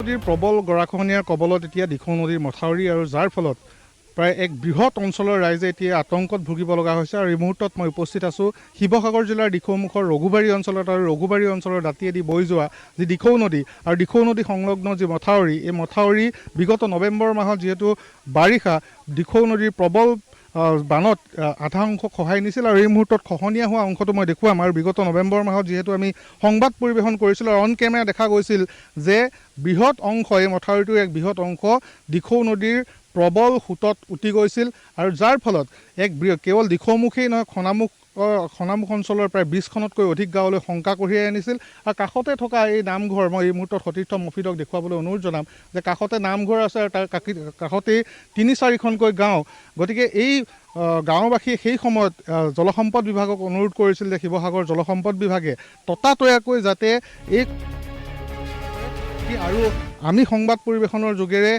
নদীৰ প্ৰবল গৰাখহনীয়াৰ কবলত এতিয়া দিখৌ নদীৰ মথাউৰি আৰু যাৰ ফলত প্ৰায় এক বৃহৎ অঞ্চলৰ ৰাইজে এতিয়া আতংকত ভুগিব লগা হৈছে। আৰু এই মুহূৰ্তত মই উপস্থিত আছোঁ শিৱসাগৰ জিলাৰ দিখৌমুখৰ ৰঘুবাৰী অঞ্চলত। আৰু ৰঘুবাৰী অঞ্চলৰ দাঁতিয়েদি বৈ যোৱা যি দিখৌ নদী আৰু দিখৌ নদী সংলগ্ন যি মথাউৰি, এই মথাউৰি বিগত নৱেম্বৰ মাহত যিহেতু বাৰিষা, দিখৌ নদীৰ প্ৰবল বানত আধা অংশ খহাই নিছিল। আৰু এই মুহূৰ্তত খহনীয়া হোৱা অংশটো মই দেখুৱাম। আৰু বিগত নৱেম্বৰ মাহত যিহেতু আমি সংবাদ পৰিৱেশন কৰিছিলোঁ আৰু অন কেমেৰা দেখা গৈছিল যে বৃহৎ অংশ, এই মথাউৰিটোৰ এক বৃহৎ অংশ দিখৌ নদীৰ প্ৰবল সোঁতত উটি গৈছিল। আৰু যাৰ ফলত কেৱল দিখৌমুখেই নহয়, খনামুখ অঞ্চলৰ প্ৰায় 20খনতকৈ অধিক গাঁৱলৈ শংকা কঢ়িয়াই আনিছিল। আৰু কাষতে থকা এই নামঘৰ, মই এই মুহূৰ্তত সতীৰ্থ মফিদক দেখুৱাবলৈ অনুৰোধ জনাম যে কাষতে নামঘৰ আছে আৰু তাৰ কাষতেই 3-4খনকৈ গাঁও। গতিকে এই গাঁওবাসীয়ে সেই সময়ত জলসম্পদ বিভাগক অনুৰোধ কৰিছিল যে শিৱসাগৰ জলসম্পদ বিভাগে ততাতৈয়াকৈ যাতে এই আৰু আমি সংবাদ পৰিৱেশনৰ যোগেৰে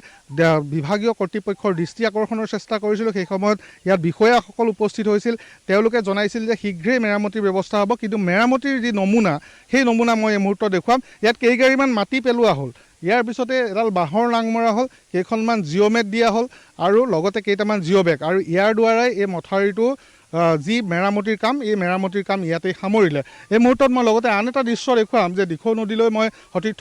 বিভাগীয় কৰ্তৃপক্ষৰ দৃষ্টি আকৰ্ষণৰ চেষ্টা কৰিছিলোঁ। সেই সময়ত ইয়াত বিষয়াসকল উপস্থিত হৈছিল। তেওঁলোকে জনাইছিল যে শীঘ্ৰেই মেৰামতিৰ ব্যৱস্থা হ'ব, কিন্তু মেৰামতিৰ যি নমুনা, সেই নমুনা মই এই মুহূৰ্তত দেখুৱাম। ইয়াত কেইগাড়ীমান মাটি পেলোৱা হ'ল, ইয়াৰ পিছতে এডাল বাঁহৰ লাং মৰা হ'ল, কেইখনমান জিঅ'মেট দিয়া হ'ল আৰু লগতে কেইটামান জিঅ' বেগ। আৰু ইয়াৰ দ্বাৰাই এই মথাউৰিটো যি মেৰামতিৰ কাম, এই মেৰামতিৰ কাম ইয়াতেই সামৰিলে। এই মুহূৰ্তত মই লগতে আন এটা দৃশ্য দেখুৱাম যে দিখৌ নদীলৈ মই সতীৰ্থ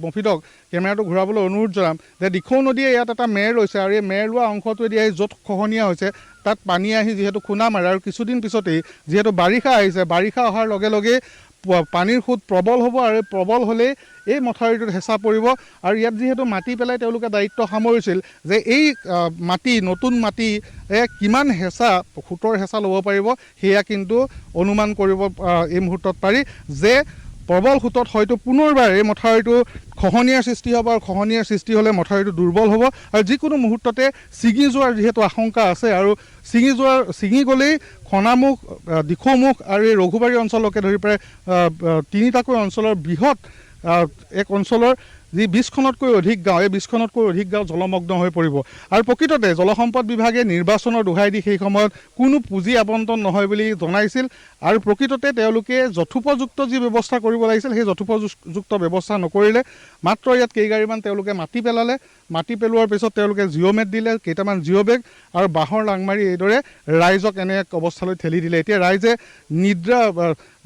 মফিদক কেমেৰাটো ঘূৰাবলৈ অনুৰোধ জনাম যে দিখৌ নদীয়ে ইয়াত এটা মেৰ লৈছে। আৰু এই মেৰ লোৱা অংশটোৱেদি য'ত খহনীয়া হৈছে তাত পানী আহি যিহেতু খুন্দা মাৰে, আৰু কিছুদিন পিছতেই যিহেতু বাৰিষা আহিছে, বাৰিষা অহাৰ লগে লগে পানীৰ সোঁত প্ৰবল হ'ব। আৰু প্ৰবল হ'লেই এই মথাউৰিটোত হেঁচা পৰিব। আৰু ইয়াত যিহেতু মাটি পেলাই তেওঁলোকে দায়িত্ব সামৰিছিল যে এই নতুন মাটি কিমান হেঁচা, সোঁতৰ হেঁচা ল'ব পাৰিব, সেয়া কিন্তু অনুমান কৰিব এই মুহূৰ্তত পাৰি যে প্ৰবল সোঁতত হয়তো পুনৰবাৰ এই মথাউৰিটো খহনীয়াৰ সৃষ্টি হ'ব। আৰু খহনীয়াৰ সৃষ্টি হ'লে মথাউৰিটো দুৰ্বল হ'ব আৰু যিকোনো মুহূৰ্ততে ছিঙি যোৱাৰ যিহেতু আশংকা আছে। আৰু ছিঙি গ'লেই খনামুখ, দিখৌমুখ আৰু এই ৰঘুবাৰী অঞ্চলকে ধৰি প্ৰায় 3টাকৈ অঞ্চলৰ বৃহৎ এক অঞ্চলৰ যি 20খনতকৈ অধিক গাঁও, এই 20খনতকৈ অধিক গাঁও জলমগ্ন হৈ পৰিব। আৰু প্ৰকৃততে জলসম্পদ বিভাগে নিৰ্বাচনৰ দোহাই দি সেই সময়ত কোনো পুঁজি আবণ্টন নহয় বুলি জনাইছিল। আৰু প্ৰকৃততে তেওঁলোকে যথোপযুক্ত যি ব্যৱস্থা কৰিব লাগিছিল সেই যথোপযুক্ত ব্যৱস্থা নকৰিলে। মাত্ৰ ইয়াত কেইগাড়ীমান তেওঁলোকে মাটি পেলালে, মাটি পেলোৱাৰ পিছত তেওঁলোকে জিঅ'মেট দিলে, কেইটামান জিঅ' বেগ আৰু বাঁহৰ লাং মাৰি এইদৰে ৰাইজক এনে এক অৱস্থালৈ ঠেলি দিলে। এতিয়া ৰাইজে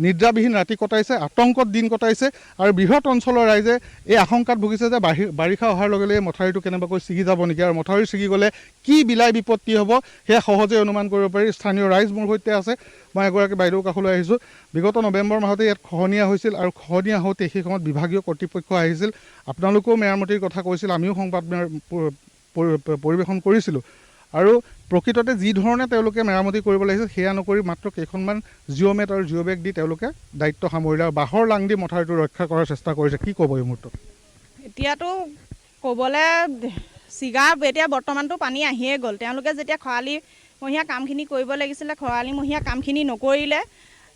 নিদ্ৰাবিহীন ৰাতি কটাইছে, আতংকত দিন কটাইছে। আৰু বৃহৎ অঞ্চলৰ ৰাইজে এই আশংকাত ভুগিছে যে বাৰিষা অহাৰ লগে লগে মথাউৰিটো কেনেবাকৈ ছিগি যাব নেকি, আৰু মথাউৰি ছিগি গ'লে কি বিলাই বিপত্তি হ'ব সেয়া সহজে অনুমান কৰিব পাৰি। স্থানীয় ৰাইজ মোৰ সৈতে আছে, মই এগৰাকী বাইদেউৰ কাষলৈ আহিছোঁ। বিগত নৱেম্বৰ মাহতে ইয়াত খহনীয়া হৈছিল, আৰু খহনীয়া হওঁতে সেই সময়ত বিভাগীয় কৰ্তৃপক্ষ আহিছিল, আপোনালোকেও মেৰামতিৰ কথা কৈছিল, আমিও সংবাদ পৰিৱেশন কৰিছিলোঁ। আৰু প্ৰকৃততে যি ধৰণে তেওঁলোকে মেৰামতি কৰিব লাগিছিল সেয়া নকৰি মাত্ৰ কেইখনমান জিঅ'মেট আৰু জিঅ' বেগ দি তেওঁলোকে দায়িত্ব সামৰিলে আৰু বাঁহৰ লাং দি মথাউৰিটো ৰক্ষা কৰাৰ চেষ্টা কৰিছে। কি ক'ব এই মুহূৰ্তত? এতিয়াতো ক'বলৈ এতিয়া বৰ্তমানটো পানী আহিয়ে গ'ল। তেওঁলোকে যেতিয়া খৰালিমহীয়া কামখিনি কৰিব লাগিছিলে, খৰালিমহীয়া কামখিনি নকৰিলে।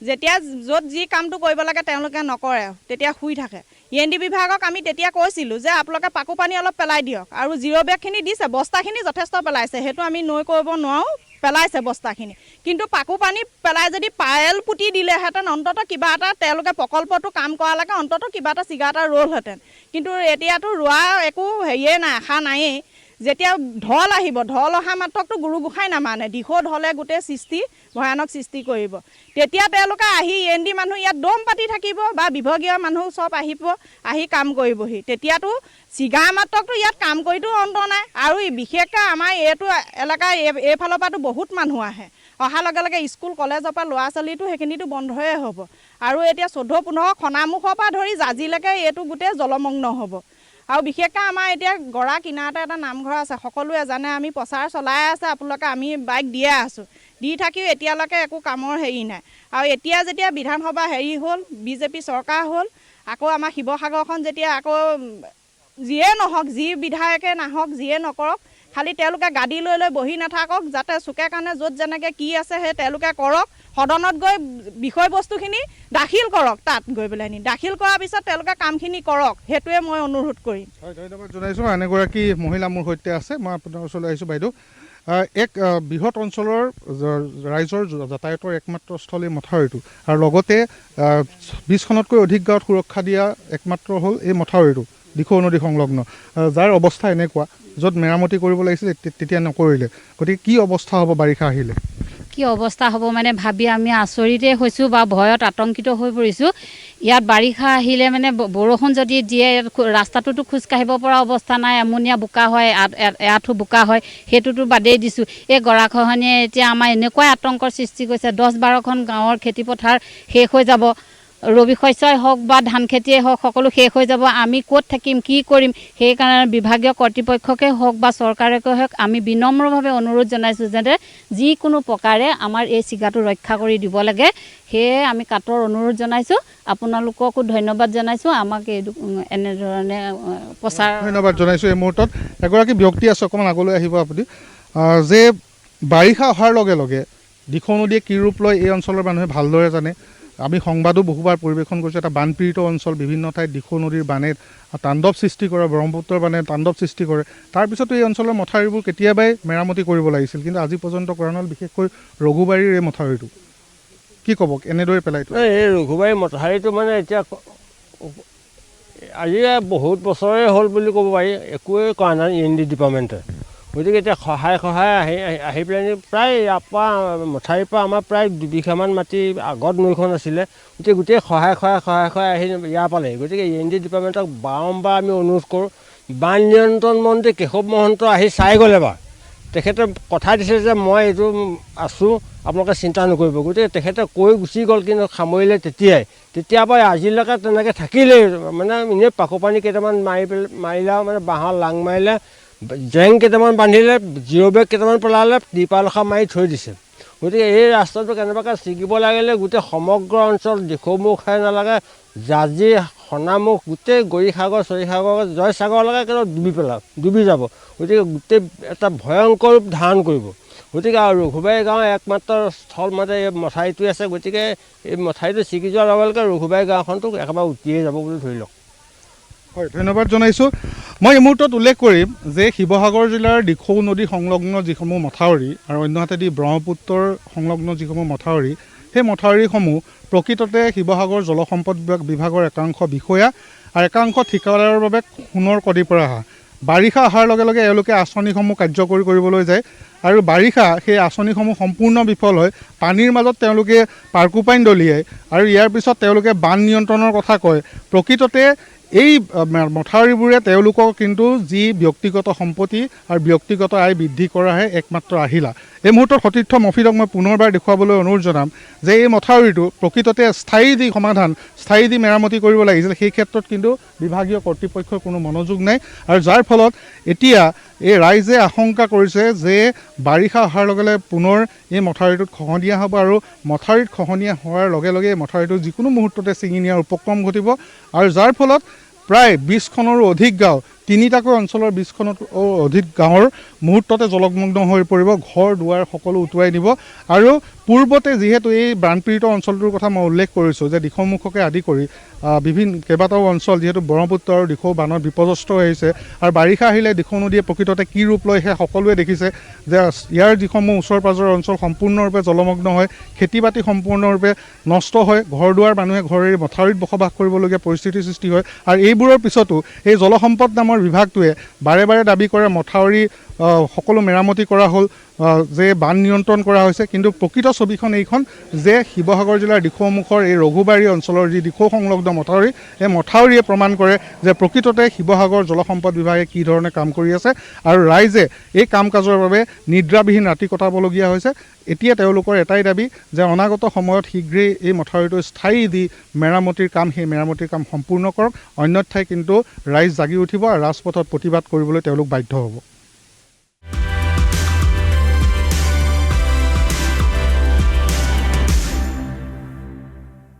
যেতিয়া য'ত যি কামটো কৰিব লাগে তেওঁলোকে নকৰে, তেতিয়া শুই থাকে। END বিভাগক আমি তেতিয়া কৈছিলোঁ যে আপোনালোকে পাকো পানী অলপ পেলাই দিয়ক। আৰু জিৰ' বেগখিনি দিছে, বস্তাখিনি যথেষ্ট পেলাইছে, সেইটো আমি নৈ কৰিব নোৱাৰোঁ, পেলাইছে বস্তাখিনি। কিন্তু পাকো পানী পেলাই যদি পায়েল পুতি দিলেহেঁতেন, অন্ততঃ কিবা এটা তেওঁলোকে প্ৰকল্পটো কাম কৰালৈকে অন্ততঃ কিবা এটা চিগা এটা ৰ'লহেঁতেন। কিন্তু এতিয়াতো ৰোৱা একো হেৰিয়ে নাই, আশা নায়েই। যেতিয়া ঢল আহিব, ঢল অহা মাত্ৰকতো গুৰু গোসাঁই নামানে, দিখৌ ঢলে গোটেই ভয়ানক সৃষ্টি কৰিব। তেতিয়া তেওঁলোকে আহি END মানুহ ইয়াত দম পাতি থাকিব বা বিভাগীয় মানুহ চব আহি কাম কৰিবহি। তেতিয়াতো চিগা মাত্ৰকতো ইয়াত কাম কৰিতো অন্ত নাই। আৰু বিশেষকৈ আমাৰ এইটো এলেকাৰ এইফালৰ পৰাতো বহুত মানুহ আহে, অহাৰ লগে লগে স্কুল কলেজৰ পৰা ল'ৰা ছোৱালীটো সেইখিনিতো বন্ধই হ'ব। আৰু এতিয়া 14-15 খনামুখৰ পৰা ধৰি জাজিলৈকে এইটো গোটেই জলমগ্ন হ'ব। আৰু বিশেষকৈ আমাৰ এতিয়া গৰা কিনাৰতে এটা নামঘৰ আছে, সকলোৱে জানে, আমি প্ৰচাৰ চলাই আছে, আপোনালোকে আমি বাইক দিয়ে আছোঁ, দি থাকিও এতিয়ালৈকে একো কামৰ হেৰি নাই। আৰু এতিয়া যেতিয়া বিধানসভা হেৰি হ'ল, BJP চৰকাৰ হ'ল, আকৌ আমাৰ শিৱসাগৰখন যেতিয়া আকৌ যিয়ে নহওক, যি বিধায়কে নাহক, যিয়ে নকৰক, খালি তেওঁলোকে গাড়ী লৈ বহি নাথাকক, যাতে চুকে কাণে য'ত যেনেকৈ কি আছে সেই তেওঁলোকে কৰক। সদনত গৈ বিষয়বস্তুখিনি দাখিল কৰক, তাত গৈ পেলাই দাখিল কৰাৰ পিছত তেওঁলোকে কামখিনি কৰক, সেইটোৱে মই অনুৰোধ কৰিম। হয়, ধন্যবাদ জনাইছোঁ। আন এগৰাকী মহিলা মোৰ সৈতে আছে, মই আপোনাৰ ওচৰলৈ আহিছোঁ। বাইদেউ, এক বৃহৎ অঞ্চলৰ ৰাইজৰ যাতায়াতৰ একমাত্ৰ স্থলী মথাউৰিটো, আৰু লগতে 20খনতকৈ অধিক গাঁৱত সুৰক্ষা দিয়া একমাত্ৰ হ'ল এই মথাউৰিটো। দিখৌ নদী সংলগ্ন, যাৰ অৱস্থা এনেকুৱা, য'ত মেৰামতি কৰিব লাগিছিল তেতিয়া নকৰিলে। গতিকে কি অৱস্থা হ'ব বাৰিষা আহিলে? কি অৱস্থা হ'ব মানে ভাবি আমি আচৰিতে হৈছোঁ বা ভয়ত আতংকিত হৈ পৰিছোঁ। ইয়াত বাৰিষা আহিলে মানে বৰষুণ যদি দিয়ে ৰাস্তাটোতো খোজকাঢ়িব পৰা অৱস্থা নাই, আমনীয়া বোকা হয়, এআঁঠু বোকা হয়, সেইটোতো বাদেই দিছোঁ। এই গৰাখহনীয়ে এতিয়া আমাৰ এনেকুৱাই আতংকৰ সৃষ্টি কৰিছে। 10-12খন গাঁৱৰ খেতিপথাৰ শেষ হৈ যাব, ৰবি শস্যই হওক বা ধান খেতিয়ে হওক সকলো শেষ হৈ যাব। আমি ক'ত থাকিম, কি কৰিম? সেইকাৰণে বিভাগীয় কৰ্তৃপক্ষকে হওক বা চৰকাৰকে হওক আমি বিনম্ৰভাৱে অনুৰোধ জনাইছোঁ যাতে যিকোনো প্ৰকাৰে আমাৰ এই চিগাটো ৰক্ষা কৰি দিব লাগে। সেয়ে আমি কাটৰ অনুৰোধ জনাইছোঁ। আপোনালোককো ধন্যবাদ জনাইছোঁ আমাক এই এনেধৰণে প্ৰচাৰ। ধন্যবাদ জনাইছোঁ। এই মুহূৰ্তত এগৰাকী ব্যক্তি আছে, অকণমান আগলৈ আহিব আপুনি, যে বাৰিষা অহাৰ লগে লগে দিখৌ নদীয়ে কি ৰূপ লয় এই অঞ্চলৰ মানুহে ভালদৰে জানে। আমি সংবাদো বহুবাৰ পৰিৱেশন কৰিছোঁ। এটা বানপীড়িত অঞ্চল, বিভিন্ন ঠাইত দিখৌ নদীৰ বানে তাণ্ডৱ সৃষ্টি কৰে, ব্ৰহ্মপুত্ৰৰ বানে তাণ্ডৱ সৃষ্টি কৰে। তাৰপিছতো এই অঞ্চলৰ মথাউৰিবোৰ কেতিয়াবাই মেৰামতি কৰিব লাগিছিল, কিন্তু আজি পৰ্যন্ত কৰা নহ'ল। বিশেষকৈ ৰঘুবাৰীৰ এই মথাউৰিটো কি ক'ব, এনেদৰে পেলাই থৈ? এই ৰঘুবাৰী মথাউৰিটো মানে এতিয়া আজি বহুত বছৰে হ'ল বুলি ক'ব পাৰি, একোৱেই কৰা নাই END ডিপাৰ্টমেণ্টে। গতিকে এতিয়া সহায় আহি পেলাই প্ৰায় ইয়াৰ পৰা মথাউৰিৰ পৰা আমাৰ প্ৰায় 2 বিঘামান মাটি আগত নৈখন আছিলে, গতিকে গোটেই সহায় আহি ইয়াৰ পালে। গতিকে END ডিপাৰ্টমেণ্টক বাৰম্বাৰ আমি অনুৰোধ কৰোঁ। বান নিয়ন্ত্ৰণ মন্ত্ৰী কেশৱ মহন্ত আহি চাই গ'ল এবাৰ। তেখেতে কথা দিছে যে মই এইটো আছোঁ, আপোনালোকে চিন্তা নকৰিব। গতিকে তেখেতে কৈ গুচি গ'ল, কিন্তু সামৰিলে তেতিয়াৰ পৰা আজিলৈকে তেনেকৈ থাকিলেই। মানে এনেই পাকো পানী কেইটামান মাৰিলে, মানে বাঁহৰ লাং মাৰিলে, জেং কেইটামান বান্ধিলে, জিৰ' বেগ কেইটামান পেলালে, ত্ৰিপাল এখন মাৰি থৈ দিছে। গতিকে এই ৰাস্তাটো কেনেবাকৈ ছিগিব লাগিলে গোটেই সমগ্ৰ অঞ্চল দিখৌমুখে নালাগে, জাঁজি, সনামুখ, গোটেই গৌৰীসাগৰ, চৰিসাগৰ, জয়সাগৰলৈকে কেৱল ডুবি যাব। গতিকে গোটেই এটা ভয়ংকৰ ৰূপ ধাৰণ কৰিব। গতিকে আৰু ৰঘুবাৰী গাঁৱৰ একমাত্ৰ স্থল মানে এই মথাউৰিটোৱে আছে। গতিকে এই মথাউৰিটো ছিগি যোৱাৰ লগে লগে ৰঘুবাৰী গাঁওখনটো একেবাৰে উটিয়ে যাব বুলি ধৰি লওক। হয়, ধন্যবাদ জনাইছোঁ। মই এই মুহূৰ্তত উল্লেখ কৰিম যে শিৱসাগৰ জিলাৰ দিখৌ নদী সংলগ্ন যিসমূহ মথাউৰি আৰু অন্যহাতেদি ব্ৰহ্মপুত্ৰৰ সংলগ্ন যিসমূহ মথাউৰি, সেই মথাউৰিসমূহ প্ৰকৃততে শিৱসাগৰ জলসম্পদ বিভাগৰ একাংশ বিষয়া আৰু একাংশ ঠিকাদাৰৰ বাবে সোণৰ কণীৰ পৰা অহা। বাৰিষা অহাৰ লগে লগে এওঁলোকে আঁচনিসমূহ কাৰ্যকৰী কৰিবলৈ যায় আৰু বাৰিষা সেই আঁচনিসমূহ সম্পূৰ্ণ বিফল হয়। পানীৰ মাজত তেওঁলোকে পাৰ্কোপাইন দলিয়ায় আৰু ইয়াৰ পিছত তেওঁলোকে বান নিয়ন্ত্ৰণৰ কথা কয়। প্ৰকৃততে এই মথাউৰিবোৰে তেওঁলোকক কিন্তু যি ব্যক্তিগত সম্পত্তি আৰু ব্যক্তিগত আয় বৃদ্ধি কৰাহে একমাত্ৰ আহিলা। এই মুহূৰ্তত সতীৰ্থ মফিদক মই পুনৰবাৰ দেখুৱাবলৈ অনুৰোধ জনাম যে এই মথাউৰিটো প্ৰকৃততে স্থায়ী যি সমাধান, স্থায়ী যি মেৰামতি কৰিব লাগিছিল, সেই ক্ষেত্ৰত কিন্তু বিভাগীয় কৰ্তৃপক্ষৰ কোনো মনোযোগ নাই। আৰু যাৰ ফলত এতিয়া এই ৰাইজে আশংকা কৰিছে যে বাৰিষা অহাৰ লগে লগে পুনৰ এই মথাউৰিটোত খহনীয়া হ'ব আৰু মথাউৰিত খহনীয়া হোৱাৰ লগে লগে এই মথাউৰিটো যিকোনো মুহূৰ্ততে ছিঙি নিয়াৰ উপক্ৰম ঘটিব। আৰু যাৰ ফলত প্ৰায় 20খনৰো অধিক গাঁও, 3টাকৈ অঞ্চলৰ 20খনতকৈ অধিক গাঁৱৰ মুহূৰ্ততে জলমগ্ন হৈ পৰিব, ঘৰ দুৱাৰ সকলো উটুৱাই নিব। আৰু পূৰ্বতে যিহেতু এই বানপীড়িত অঞ্চলটোৰ কথা মই উল্লেখ কৰিছোঁ যে দিখৌমুখকে আদি কৰি বিভিন্ন কেইবাটাও অঞ্চল যিহেতু ব্ৰহ্মপুত্ৰ আৰু দিখৌ বানত বিপৰ্যস্ত হৈ আহিছে আৰু বাৰিষা আহিলে দিখৌ নদীয়ে প্ৰকৃততে কি ৰূপ লয় সেয়া সকলোৱে দেখিছে যে ইয়াৰ যিসমূহ ওচৰ পাজৰৰ অঞ্চল সম্পূৰ্ণৰূপে জলমগ্ন হয়, খেতি বাতি সম্পূৰ্ণৰূপে নষ্ট হয়, ঘৰ দুৱাৰ মানুহে ঘৰেৰে মথাউৰিত বসবাস কৰিবলগীয়া পৰিস্থিতিৰ সৃষ্টি হয়। আৰু এইবোৰৰ পিছতো এই জলসম্পদ নামৰ বিভাগটোৱে বাৰে বাৰে দাবী কৰে মথাউৰি সকলো মেৰামতি কৰা হ'ল, যে বান নিয়ন্ত্ৰণ কৰা হৈছে, কিন্তু প্ৰকৃত ছবিখন এইখন যে শিৱসাগৰ জিলাৰ দিখৌমুখৰ এই ৰঘুবাৰী অঞ্চলৰ যি দিখৌ সংলগ্ন মথাউৰি, এই মথাউৰিয়ে প্ৰমাণ কৰে যে প্ৰকৃততে শিৱসাগৰ জলসম্পদ বিভাগে কি ধৰণে কাম কৰি আছে আৰু ৰাইজে এই কাম কাজৰ বাবে নিদ্ৰাবিহীন ৰাতি কটাবলগীয়া হৈছে। এতিয়া তেওঁলোকৰ এটাই দাবী যে অনাগত সময়ত শীঘ্ৰেই এই মথাউৰিটো স্থায়ী যি মেৰামতিৰ কাম, সেই মেৰামতিৰ কাম সম্পূৰ্ণ কৰক, অন্যথাই কিন্তু ৰাইজ জাগি উঠিব আৰু ৰাজপথত প্ৰতিবাদ কৰিবলৈ তেওঁলোক বাধ্য হ'ব।